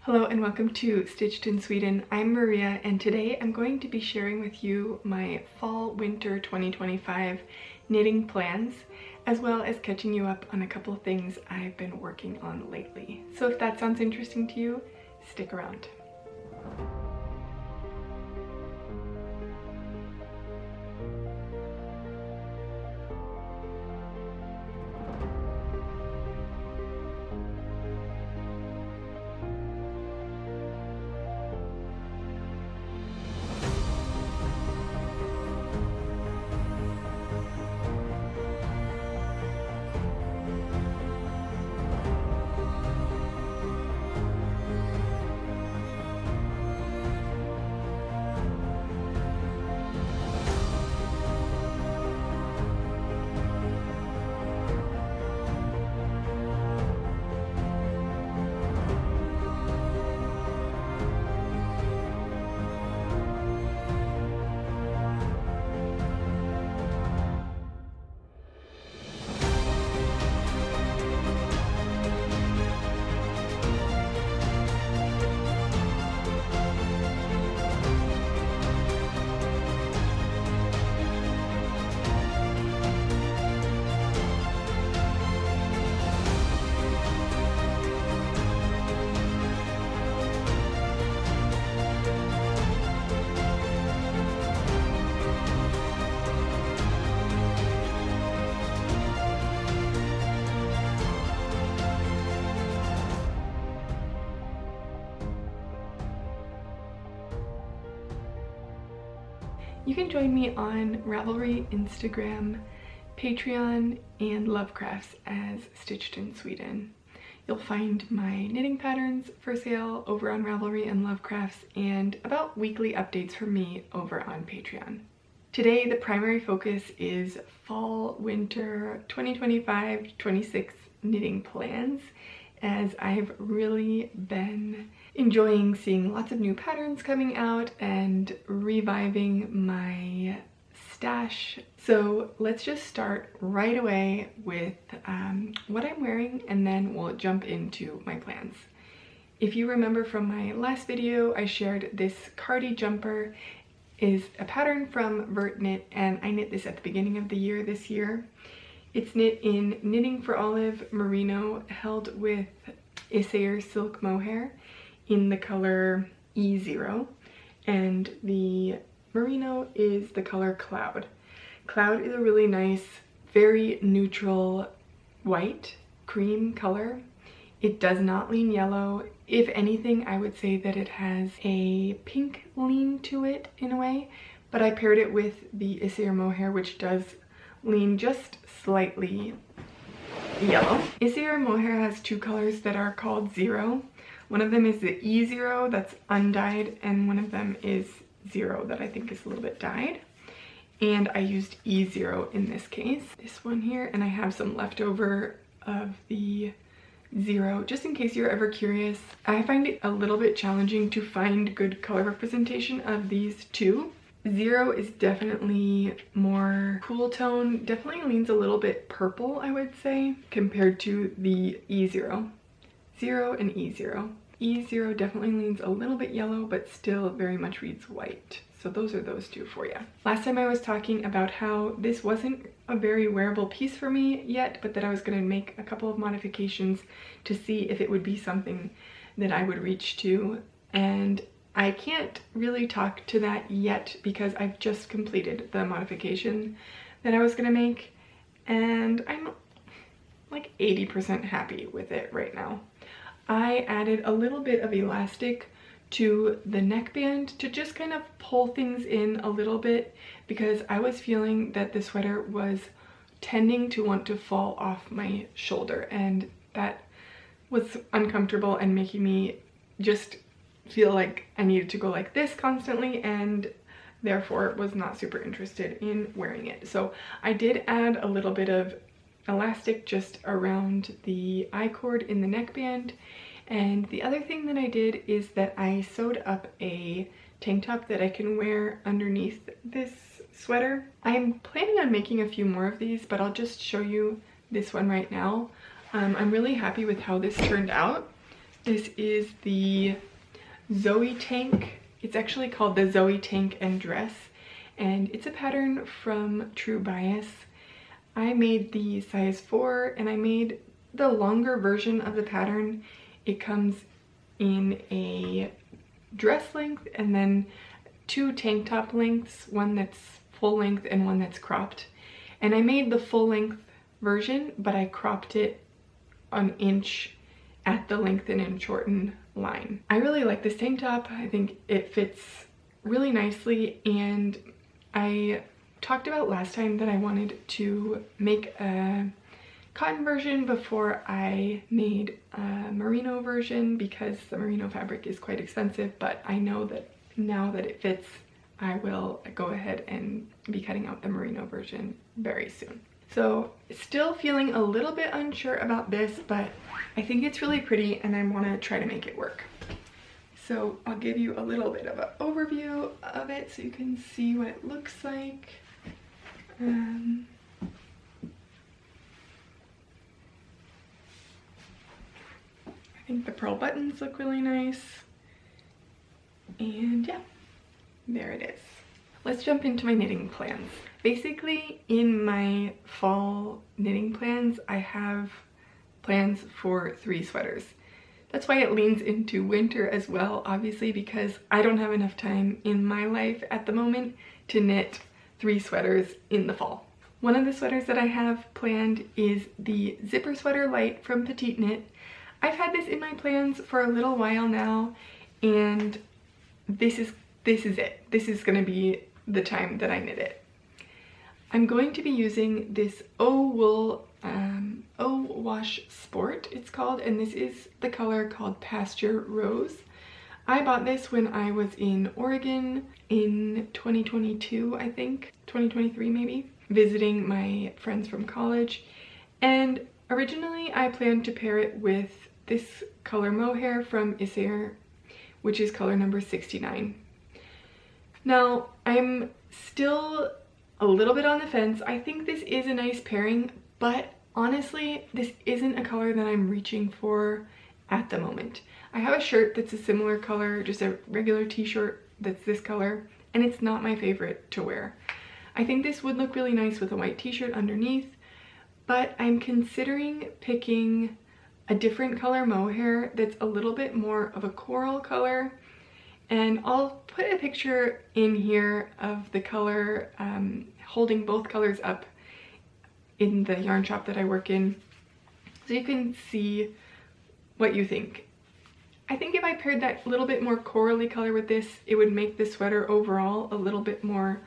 Hello and welcome to Stitched in Sweden. I'm Maria and today I'm going to be sharing with you my fall/winter 2025 knitting plans, as well as catching you up on a couple of things I've been working on lately. So if that sounds interesting to you, stick around. You can join me on Ravelry, Instagram, Patreon, and Lovecrafts as Stitched in Sweden. You'll find my knitting patterns for sale over on Ravelry and Lovecrafts, and about weekly updates from me over on Patreon. Today, the primary focus is fall/winter 2025-26 knitting plans, as I've really been enjoying seeing lots of new patterns coming out and reviving my stash. So let's just start right away with what I'm wearing, and then we'll jump into my plans. If you remember from my last video, I shared this Cardi Jumper is a pattern from Vert Knit, and I knit this at the beginning of the year this year. It's knit in Knitting for Olive Merino, held with Accessory silk mohair in the color E0, and the merino is the color Cloud. Cloud is a really nice, very neutral white cream color. It does not lean yellow. If anything, I would say that it has a pink lean to it in a way, but I paired it with the Accessory mohair, which does lean just slightly yellow. Accessory mohair has two colors that are called Zero. One of them is the E0 that's undyed, and one of them is Zero that I think is a little bit dyed. And I used E0 in this case. This one here, and I have some leftover of the Zero, just in case you're ever curious. I find it a little bit challenging to find good color representation of these two. Zero is definitely more cool tone, definitely leans a little bit purple, I would say, compared to the E0. Zero and E0. E0 definitely leans a little bit yellow, but still very much reads white. So those are those two for you. Last time I was talking about how this wasn't a very wearable piece for me yet, but that I was going to make a couple of modifications to see if it would be something that I would reach to. And I can't really talk to that yet because I've just completed the modification that I was going to make, and I'm like 80% happy with it right now. I added a little bit of elastic to the neckband to just kind of pull things in a little bit, because I was feeling that the sweater was tending to want to fall off my shoulder, and that was uncomfortable and making me just feel like I needed to go like this constantly, and therefore was not super interested in wearing it. So I did add a little bit of elastic just around the I-cord in the neckband. And the other thing that I did is that I sewed up a tank top that I can wear underneath this sweater. I'm planning on making a few more of these, but I'll just show you this one right now. I'm really happy with how this turned out. This is the Zoe tank. It's actually called the Zoe tank and dress, and it's a pattern from True Bias. I made the size 4 and I made the longer version of the pattern. It comes in a dress length and then 2 tank top lengths, one that's full length and one that's cropped. And I made the full length version, but I cropped it an inch at the lengthen and shorten line. I really like this tank top. I think it fits really nicely, and I talked about last time that I wanted to make a cotton version before I made a merino version because the merino fabric is quite expensive, but I know that now that it fits, I will go ahead and be cutting out the merino version very soon. So still feeling a little bit unsure about this, but I think it's really pretty and I want to try to make it work. So I'll give you a little bit of an overview of it so you can see what it looks like. I think the pearl buttons look really nice. And yeah, there it is. Let's jump into my knitting plans. Basically, in my fall knitting plans, I have plans for 3 sweaters. That's why it leans into winter as well, obviously, because I don't have enough time in my life at the moment to knit 3 sweaters in the fall. One of the sweaters that I have planned is the zipper sweater light from Petite Knit. I've had this in my plans for a little while now, and this is it. This is gonna be the time that I knit it. I'm going to be using this O Wash Sport, it's called, and this is the color called Pasture Rose. I bought this when I was in Oregon in 2022, I think, 2023 maybe, visiting my friends from college. And originally I planned to pair it with this color mohair from Accessory, which is color number 69. Now, I'm still a little bit on the fence. I think this is a nice pairing, but honestly, this isn't a color that I'm reaching for at the moment. I have a shirt that's a similar color, just a regular t-shirt that's this color, and it's not my favorite to wear. I think this would look really nice with a white t-shirt underneath, but I'm considering picking a different color mohair that's a little bit more of a coral color. And I'll put a picture in here of the color, holding both colors up in the yarn shop that I work in, so you can see what you think. I think if I paired that little bit more corally color with this, it would make the sweater overall a little bit more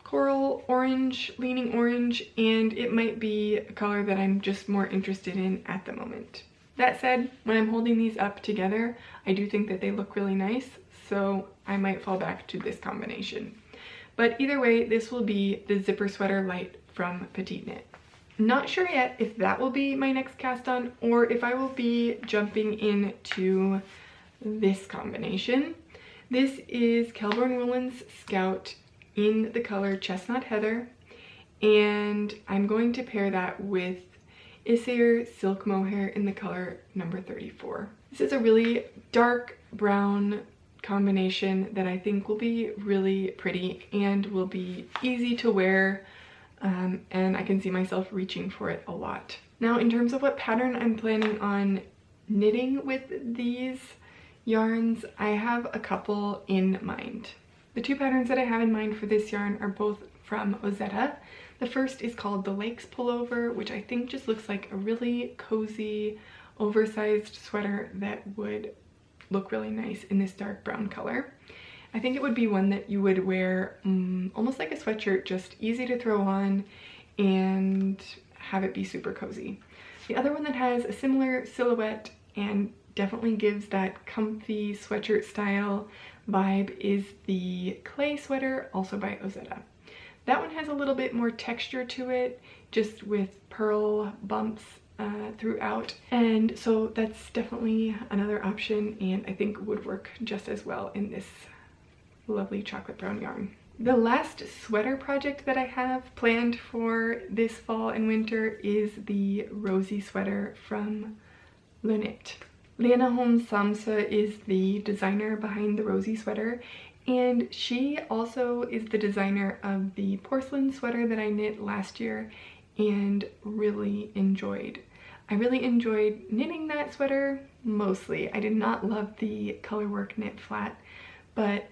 coral orange, leaning orange, and it might be a color that I'm just more interested in at the moment. That said, when I'm holding these up together, I do think that they look really nice, so I might fall back to this combination. But either way, this will be the zipper sweater light from Petite Knit. Not sure yet if that will be my next cast on or if I will be jumping into this combination. This is Kelborn Woolen's Scout in the color Chestnut Heather, and I'm going to pair that with Accessory Silk Mohair in the color number 34. This is a really dark brown combination that I think will be really pretty and will be easy to wear, and I can see myself reaching for it a lot. Now, in terms of what pattern I'm planning on knitting with these yarns, I have a couple in mind. The 2 patterns that I have in mind for this yarn are both from Ozetta. The first is called the Lakes Pullover, which I think just looks like a really cozy, oversized sweater that would look really nice in this dark brown color. I think it would be one that you would wear almost like a sweatshirt, just easy to throw on and have it be super cozy. The other one that has a similar silhouette and definitely gives that comfy sweatshirt style vibe is the Clay Sweater, also by Ozetta. That one has a little bit more texture to it, just with pearl bumps throughout, and so that's definitely another option and I think would work just as well in this lovely chocolate brown yarn. The last sweater project that I have planned for this fall and winter is the Rosie sweater from Knit. Lena Holmes Samsa is the designer behind the Rosie sweater, and she also is the designer of the porcelain sweater that I knit last year and really enjoyed. I really enjoyed knitting that sweater mostly. I did not love the colorwork knit flat, but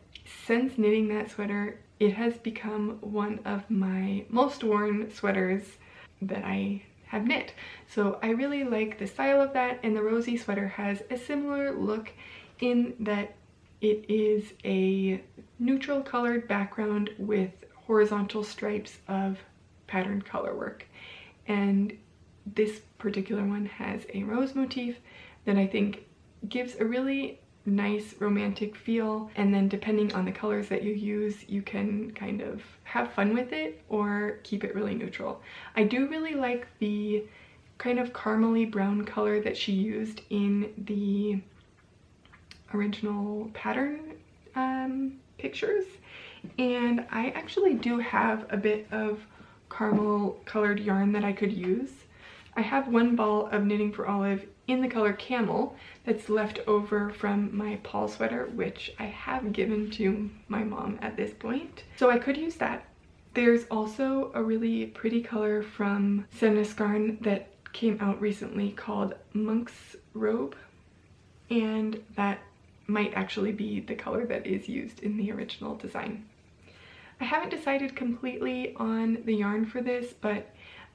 since knitting that sweater, it has become one of my most worn sweaters that I have knit. So I really like the style of that, and the Rosie sweater has a similar look in that it is a neutral colored background with horizontal stripes of patterned colorwork. And this particular one has a rose motif that I think gives a really nice romantic feel, and then depending on the colors that you use, you can kind of have fun with it or keep it really neutral. I do really like the kind of caramely brown color that she used in the original pattern pictures, and I actually do have a bit of caramel colored yarn that I could use. I have one ball of Knitting for Olive in the color Camel that's left over from my Paul sweater, which I have given to my mom at this point, so I could use that. There's also a really pretty color from Senescarn that came out recently called Monk's Robe, and that might actually be the color that is used in the original design. I haven't decided completely on the yarn for this, but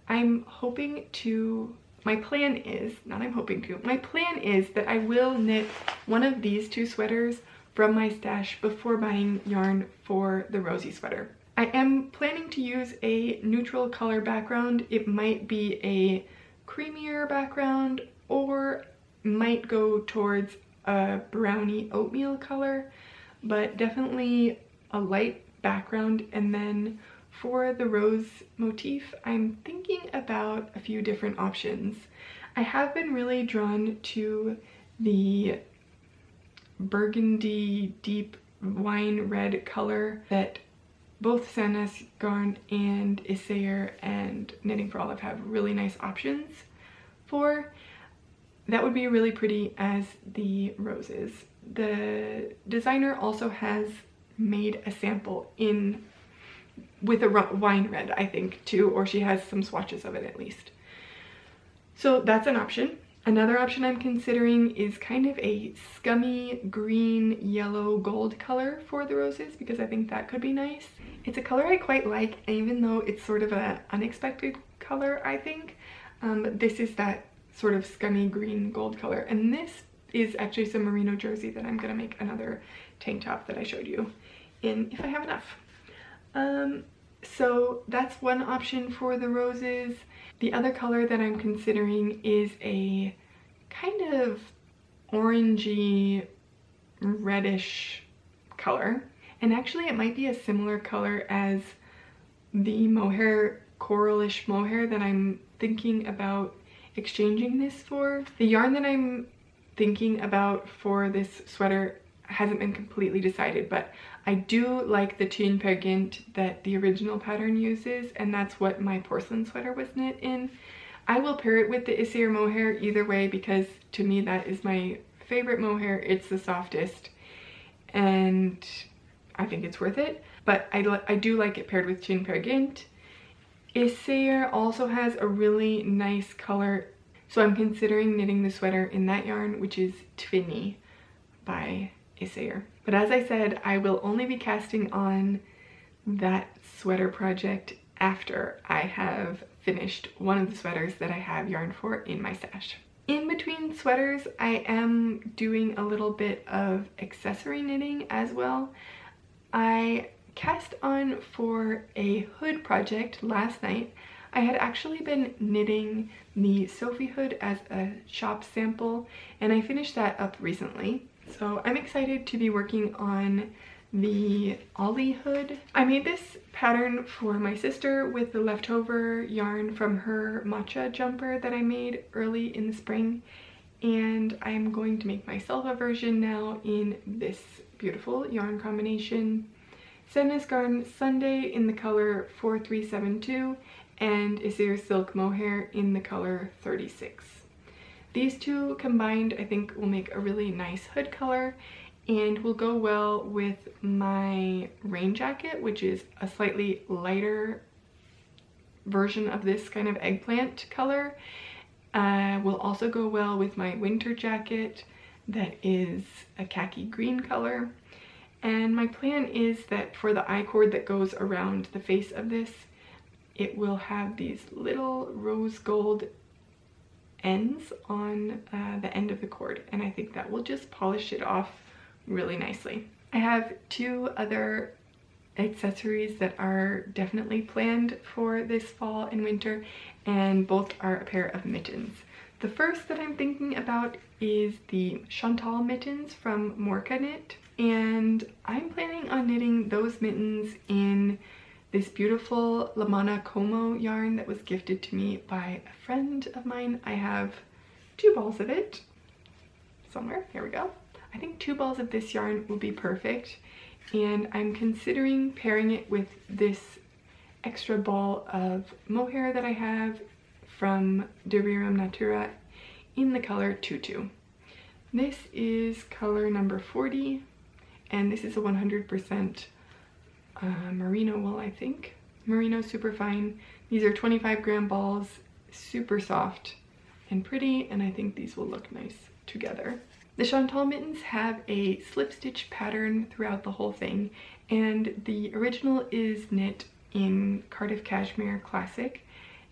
I'm hoping to, my plan is that I will knit one of these two sweaters from my stash before buying yarn for the Rosie sweater. I am planning to use a neutral color background. It might be a creamier background or might go towards a brownie oatmeal color, but definitely a light background. And then for the rose motif, I'm thinking about a few different options. I have been really drawn to the burgundy deep wine red color that both Senescarn and Accessory and Knitting for Olive have really nice options for. That would be really pretty as the roses. The designer also has made a sample in with a wine red, I think, too, or she has some swatches of it at least. So that's an option. Another option I'm considering is kind of a scummy green, yellow, gold color for the roses, because I think that could be nice. It's a color I quite like, even though it's sort of an unexpected color, I think. This is that sort of scummy green gold color, and this is actually some merino jersey that I'm gonna make another tank top that I showed you in if I have enough. So that's one option for the roses. The other color that I'm considering is a kind of orangey reddish color, and actually it might be a similar color as the mohair, coralish mohair that I'm thinking about exchanging this for. The yarn that I'm thinking about for this sweater hasn't been completely decided, but I do like the Tune Pergint that the original pattern uses, and that's what my porcelain sweater was knit in. I will pair it with the Accessory mohair either way, because to me that is my favorite mohair. It's the softest and I think it's worth it, but I do like it paired with Tune Pergint. Accessory also has a really nice color, so I'm considering knitting the sweater in that yarn, which is Twinny by Accessory. But as I said, I will only be casting on that sweater project after I have finished one of the sweaters that I have yarn for in my stash. In between sweaters, I am doing a little bit of accessory knitting as well. I cast on for a hood project last night. I had actually been knitting the Sophie hood as a shop sample, and I finished that up recently. So I'm excited to be working on the Ollie hood. I made this pattern for my sister with the leftover yarn from her matcha jumper that I made early in the spring, and I'm going to make myself a version now in this beautiful yarn combination. Senescarn Sunday in the color 4372 and Accessory Silk Mohair in the color 36. These two combined I think will make a really nice hood color and will go well with my rain jacket, which is a slightly lighter version of this kind of eggplant color. Will also go well with my winter jacket that is a khaki green color. And my plan is that for the I-cord that goes around the face of this, it will have these little rose gold ends on the end of the cord, and I think that will just polish it off really nicely. I have two other accessories that are definitely planned for this fall and winter, and both are a pair of mittens. The first that I'm thinking about is the Chantal mittens from Morka Knit, and I'm planning on knitting those mittens in this beautiful Lamana Como yarn that was gifted to me by a friend of mine. I have 2 balls of it somewhere. Here we go. I think 2 balls of this yarn will be perfect, and I'm considering pairing it with this extra ball of mohair that I have from Delirium Natura in the color Tutu. This is color number 40, and this is a 100% merino wool, I think. Merino Superfine. These are 25-gram balls, super soft and pretty, and I think these will look nice together. The Chantal mittens have a slip stitch pattern throughout the whole thing, and the original is knit in Cardiff Cashmere Classic,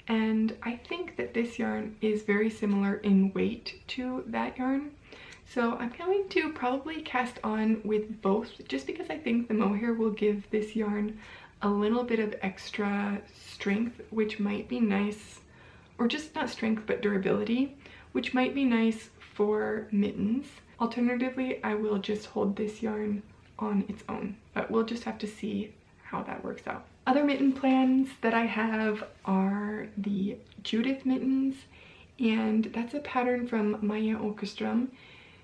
and I think that this yarn is very similar in weight to that yarn. So I'm going to probably cast on with both, just because I think the mohair will give this yarn a little bit of extra strength, which might be nice, or just not strength but durability, which might be nice for mittens. Alternatively, I will just hold this yarn on its own, but we'll just have to see how that works out. Other mitten plans that I have are the Judith mittens, and that's a pattern from Maya Åkerström.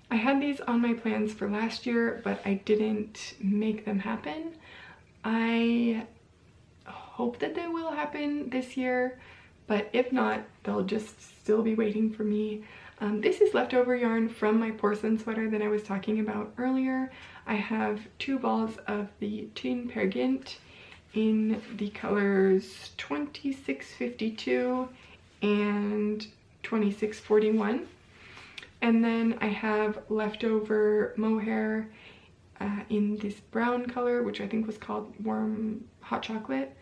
I had these on my plans for last year, but I didn't make them happen. I hope that they will happen this year, but if not, they'll just still be waiting for me. This is leftover yarn from my porcelain sweater that I was talking about earlier. I have 2 balls of the Tin Pergint in the colors 2652 and 2641. And then I have leftover mohair in this brown color, which I think was called Warm Hot Chocolate,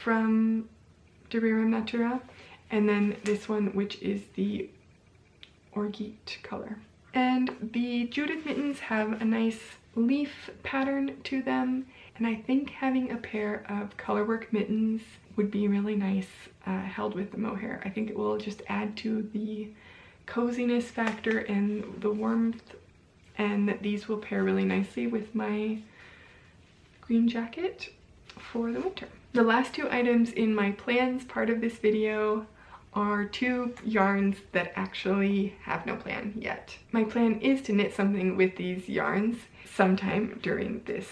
from Delirium Natura. And then this one, which is the Orgeat color. And the Judith mittens have a nice leaf pattern to them, and I think having a pair of colorwork mittens would be really nice held with the mohair. I think it will just add to the coziness factor and the warmth, and that these will pair really nicely with my green jacket for the winter. The last 2 items in my plans part of this video are 2 yarns that actually have no plan yet. My plan is to knit something with these yarns sometime during this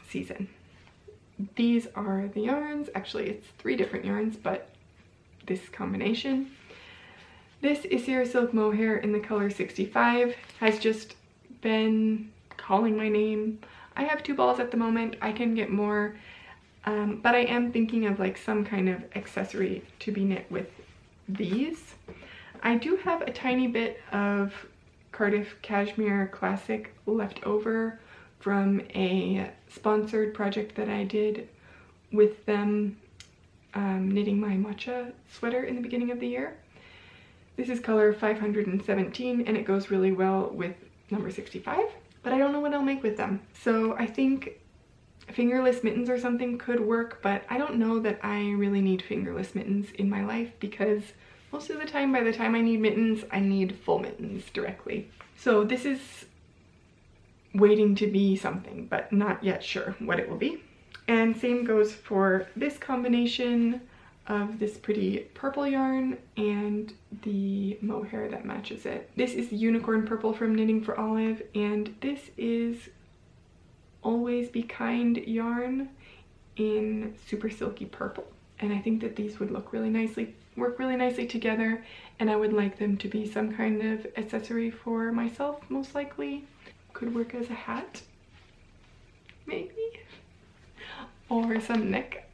season. These are the yarns. Actually, it's 3 different yarns, but this combination. This Issir Silk Mohair in the color 65 has just been calling my name. I have 2 balls at the moment. I can get more, but I am thinking of like some kind of accessory to be knit with these. I do have a tiny bit of Cardiff Cashmere Classic left over from a sponsored project that I did with them knitting my matcha sweater in the beginning of the year. This is color 517 and it goes really well with number 65, but I don't know what I'll make with them. So I think fingerless mittens or something could work, but I don't know that I really need fingerless mittens in my life, because most of the time, by the time I need mittens, I need full mittens directly. So this is waiting to be something, but not yet sure what it will be. And same goes for this combination of this pretty purple yarn and the mohair that matches it. This is the Unicorn Purple from Knitting for Olive, and this is Always Be Kind yarn in super silky purple. And I think that these would look really nicely work really nicely together, and I would like them to be some kind of accessory for myself, most likely. Could work as a hat, maybe, or some neck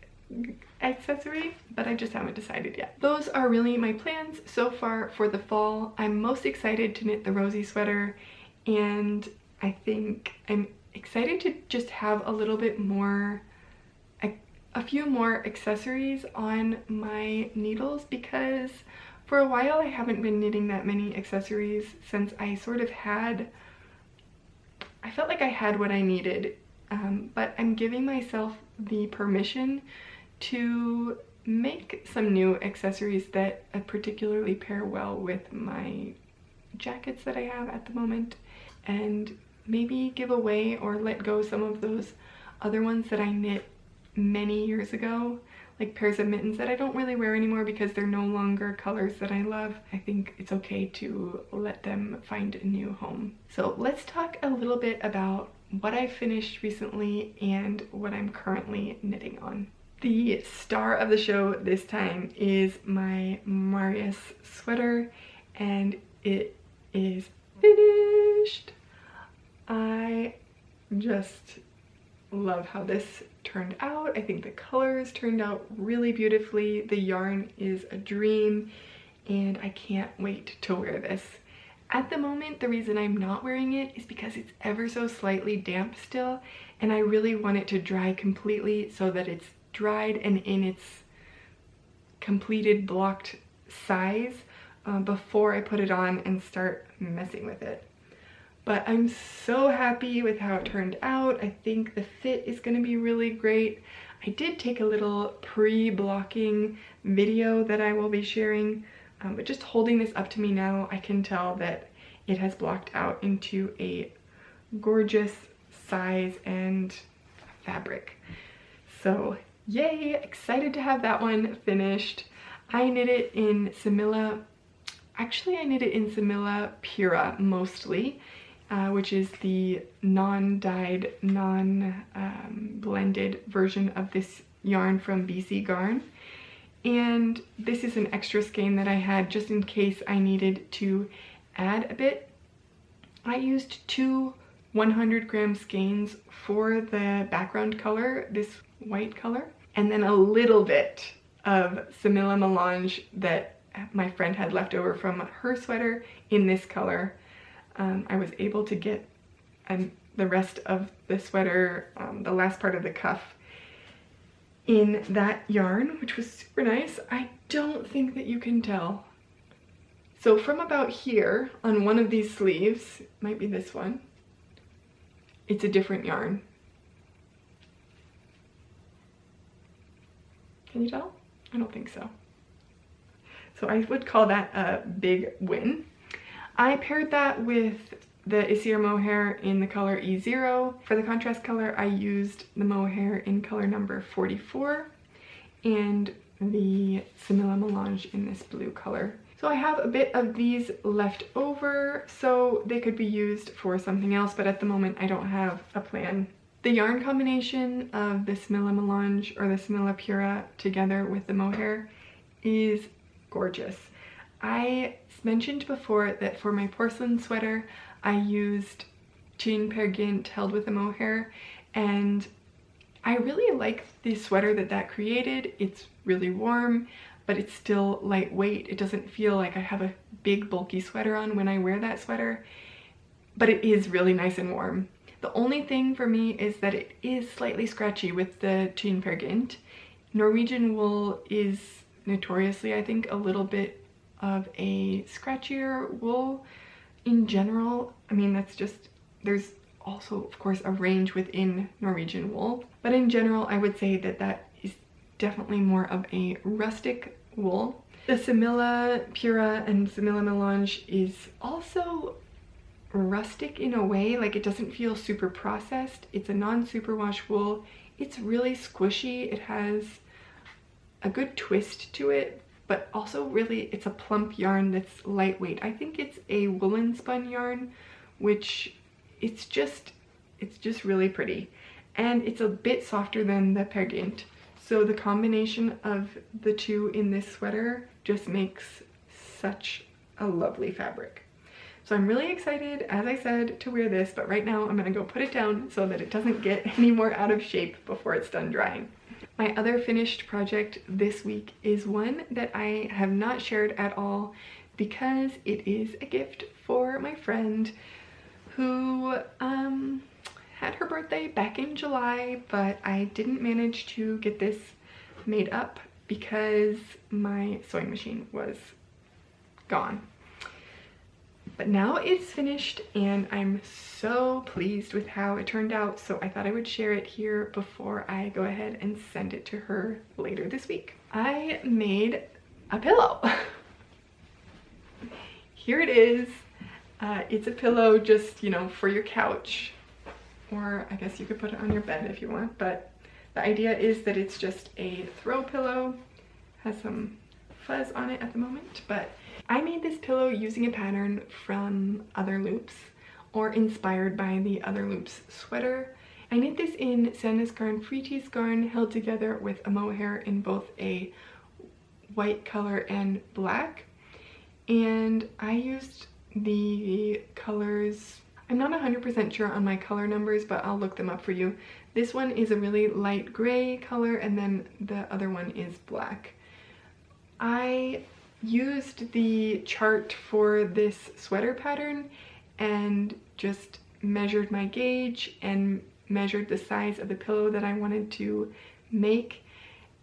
accessory, but I just haven't decided yet. Those are really my plans so far for the fall. I'm most excited to knit the Rosie sweater, and I think I'm excited to just have a little bit more, a few more accessories on my needles, because for a while I haven't been knitting that many accessories since I sort of had, I felt like I had what I needed, but I'm giving myself the permission to make some new accessories that particularly pair well with my jackets that I have at the moment, and maybe give away or let go some of those other ones that I knit many years ago, like pairs of mittens that I don't really wear anymore because they're no longer colors that I love. I think it's okay to let them find a new home. So let's talk a little bit about what I finished recently and what I'm currently knitting on. The star of the show this time is my Marius sweater, and it is finished. I just love how this turned out. I think the colors turned out really beautifully. The yarn is a dream, and I can't wait to wear this. At the moment, the reason I'm not wearing it is because it's ever so slightly damp still, and I really want it to dry completely so that it's dried and in its completed blocked size before I put it on and start messing with it. But I'm so happy with how it turned out. I think the fit is going to be really great. I did take a little pre-blocking video that I will be sharing, but just holding this up to me now, I can tell that it has blocked out into a gorgeous size and fabric. So yay, excited to have that one finished. I knit it in Semilla, actually I knit it in Semilla Pura mostly, which is the non-dyed, non-blended version of this yarn from BC Garn. And this is an extra skein that I had just in case I needed to add a bit. I used 2 100-gram skeins for the background color, this white color, and then a little bit of Semilla Melange that my friend had left over from her sweater in this color. I was able to get the rest of the sweater, the last part of the cuff, in that yarn, which was super nice. I don't think that you can tell. So from about here on one of these sleeves, might be this one, it's a different yarn. Can you tell? I don't think so. So I would call that a big win. I paired that with the Accessory mohair in the color E0. For the contrast color, I used the mohair in color number 44 and the Semilla Melange in this blue color. So I have a bit of these left over, so they could be used for something else, but at the moment I don't have a plan. The yarn combination of the Semilla Melange or the Semilla Pura together with the mohair is gorgeous. I mentioned before that for my porcelain sweater, I used Chine Pergint held with a mohair, and I really like the sweater that created. It's really warm, but it's still lightweight. It doesn't feel like I have a big bulky sweater on when I wear that sweater, but it is really nice and warm. The only thing for me is that it is slightly scratchy with the Chine Pergint. Norwegian wool is notoriously, I think, a little bit of a scratchier wool in general. I mean, that's just, there's also of course a range within Norwegian wool, but in general I would say that that is definitely more of a rustic wool. The Semilla Pura and Semilla Melange is also rustic in a way, like it doesn't feel super processed. It's a non-superwash wool. It's really squishy. It has a good twist to it, but also really it's a plump yarn that's lightweight. I think it's a woolen spun yarn, which it's just really pretty. And it's a bit softer than the Pergint. So the combination of the two in this sweater just makes such a lovely fabric. So I'm really excited, as I said, to wear this, but right now I'm gonna go put it down so that it doesn't get any more out of shape before it's done drying. My other finished project this week is one that I have not shared at all because it is a gift for my friend who had her birthday back in July, but I didn't manage to get this made up because my sewing machine was gone. But now it's finished and I'm so pleased with how it turned out, so I thought I would share it here before I go ahead and send it to her later this week. I made a pillow. Here it is. It's a pillow just, you know, for your couch, or I guess you could put it on your bed if you want, but the idea is that it's just a throw pillow. Has some fuzz on it at the moment, but I made this pillow using a pattern from Other Loops, or inspired by the Other Loops sweater. I knit this in Sandnes garn, Fritis garn, held together with a mohair in both a white color and black. And I used the colors, I'm not 100% sure on my color numbers, but I'll look them up for you. This one is a really light gray color, and then the other one is black. I used the chart for this sweater pattern and just measured my gauge and measured the size of the pillow that I wanted to make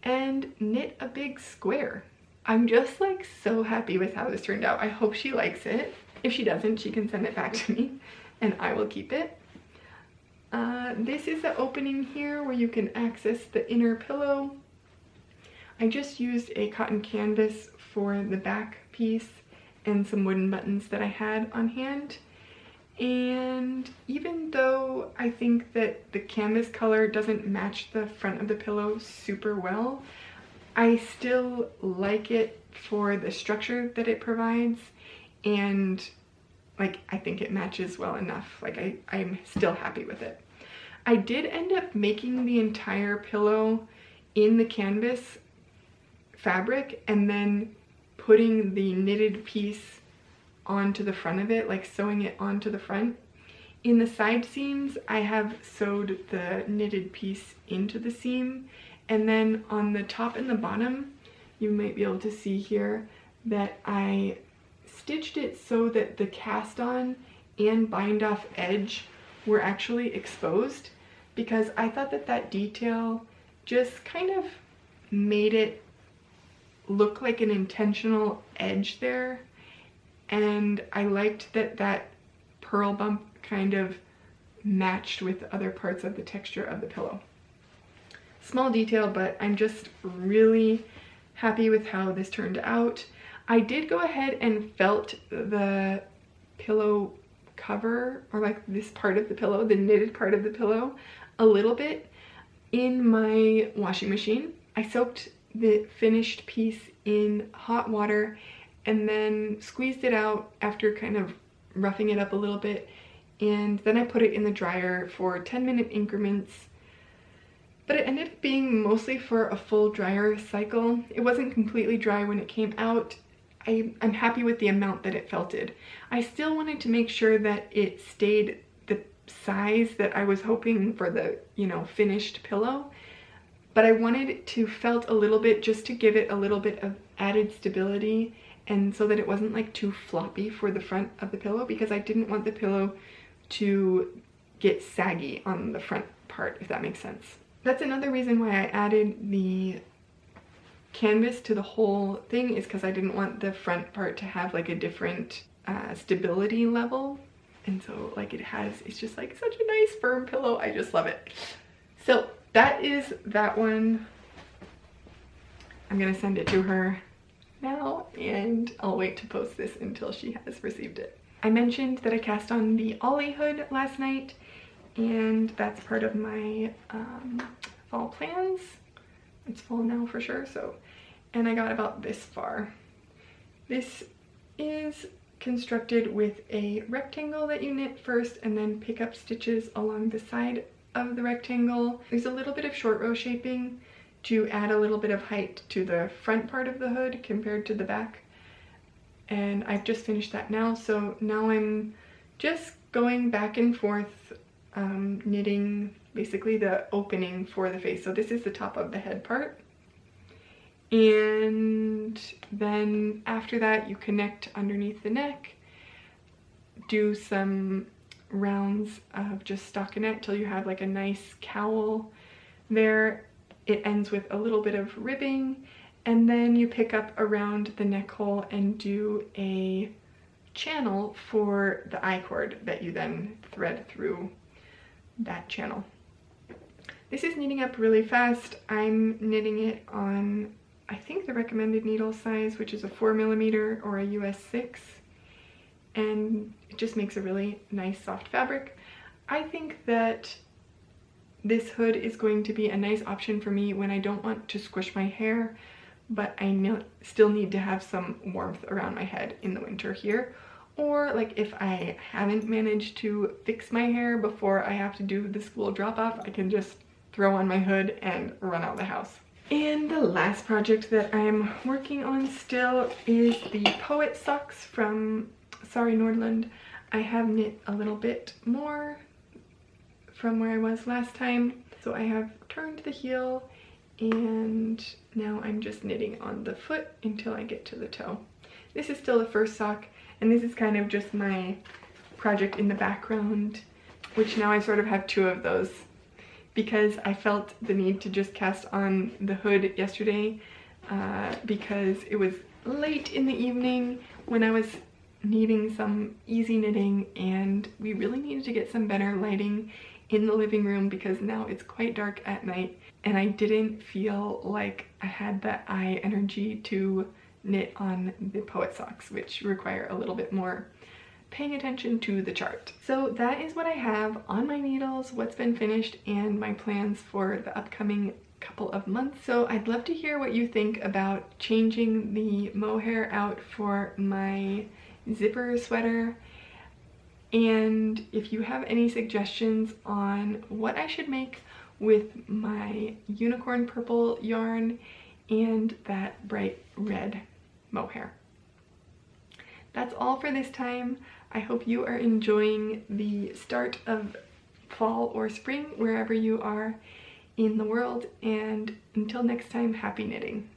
and knit a big square. I'm just like so happy with how this turned out. I hope she likes it. If she doesn't, she can send it back to me and I will keep it. This is the opening here where you can access the inner pillow. I just used a cotton canvas for the back piece and some wooden buttons that I had on hand. And even though I think that the canvas color doesn't match the front of the pillow super well, I still like it for the structure that it provides, and like I think it matches well enough. Like I'm still happy with it. I did end up making the entire pillow in the canvas fabric and then putting the knitted piece onto the front of it, like sewing it onto the front. In the side seams, I have sewed the knitted piece into the seam, and then on the top and the bottom, you might be able to see here that I stitched it so that the cast on and bind off edge were actually exposed, because I thought that that detail just kind of made it look like an intentional edge there, and I liked that that purl bump kind of matched with other parts of the texture of the pillow. Small detail, but I'm just really happy with how this turned out. I did go ahead and felt the pillow cover, or like this part of the pillow, the knitted part of the pillow, a little bit in my washing machine. I soaked the finished piece in hot water and then squeezed it out after kind of roughing it up a little bit, and then I put it in the dryer for 10-minute increments. But it ended up being mostly for a full dryer cycle. It wasn't completely dry when it came out. I'm happy with the amount that it felted. I still wanted to make sure that it stayed the size that I was hoping for the, you know, finished pillow. But I wanted it to felt a little bit just to give it a little bit of added stability, and so that it wasn't like too floppy for the front of the pillow, because I didn't want the pillow to get saggy on the front part, if that makes sense. That's another reason why I added the canvas to the whole thing, is because I didn't want the front part to have like a different stability level. And so like it's just like such a nice firm pillow. I just love it. So that is that one. I'm gonna send it to her now, and I'll wait to post this until she has received it. I mentioned that I cast on the Ollie hood last night, and that's part of my fall plans. It's fall now for sure, so, and I got about this far. This is constructed with a rectangle that you knit first and then pick up stitches along the side of the rectangle. There's a little bit of short row shaping to add a little bit of height to the front part of the hood compared to the back. And I've just finished that now, so now I'm just going back and forth knitting basically the opening for the face. So this is the top of the head part. And then after that you connect underneath the neck, do some rounds of just stockinette till you have like a nice cowl there. It ends with a little bit of ribbing, and then you pick up around the neck hole and do a channel for the I-cord that you then thread through that channel. This is knitting up really fast. I'm knitting it on, I think, the recommended needle size, which is a 4mm or a US 6, and it just makes a really nice soft fabric. I think that this hood is going to be a nice option for me when I don't want to squish my hair, but I still need to have some warmth around my head in the winter here. Or like if I haven't managed to fix my hair before I have to do the school drop-off, I can just throw on my hood and run out the house. And the last project that I'm working on still is the Poet socks from Sorry Nordland. I have knit a little bit more from where I was last time. So I have turned the heel and now I'm just knitting on the foot until I get to the toe. This is still the first sock, and this is kind of just my project in the background, which now I sort of have two of those because I felt the need to just cast on the hood yesterday because it was late in the evening when I was needing some easy knitting, and we really needed to get some better lighting in the living room because now it's quite dark at night, and I didn't feel like I had the eye energy to knit on the Poet socks, which require a little bit more paying attention to the chart. So that is what I have on my needles, what's been finished, and my plans for the upcoming couple of months. So I'd love to hear what you think about changing the mohair out for my zipper sweater, and if you have any suggestions on what I should make with my unicorn purple yarn and that bright red mohair. That's all for this time. I hope you are enjoying the start of fall or spring wherever you are in the world, and until next time, happy knitting.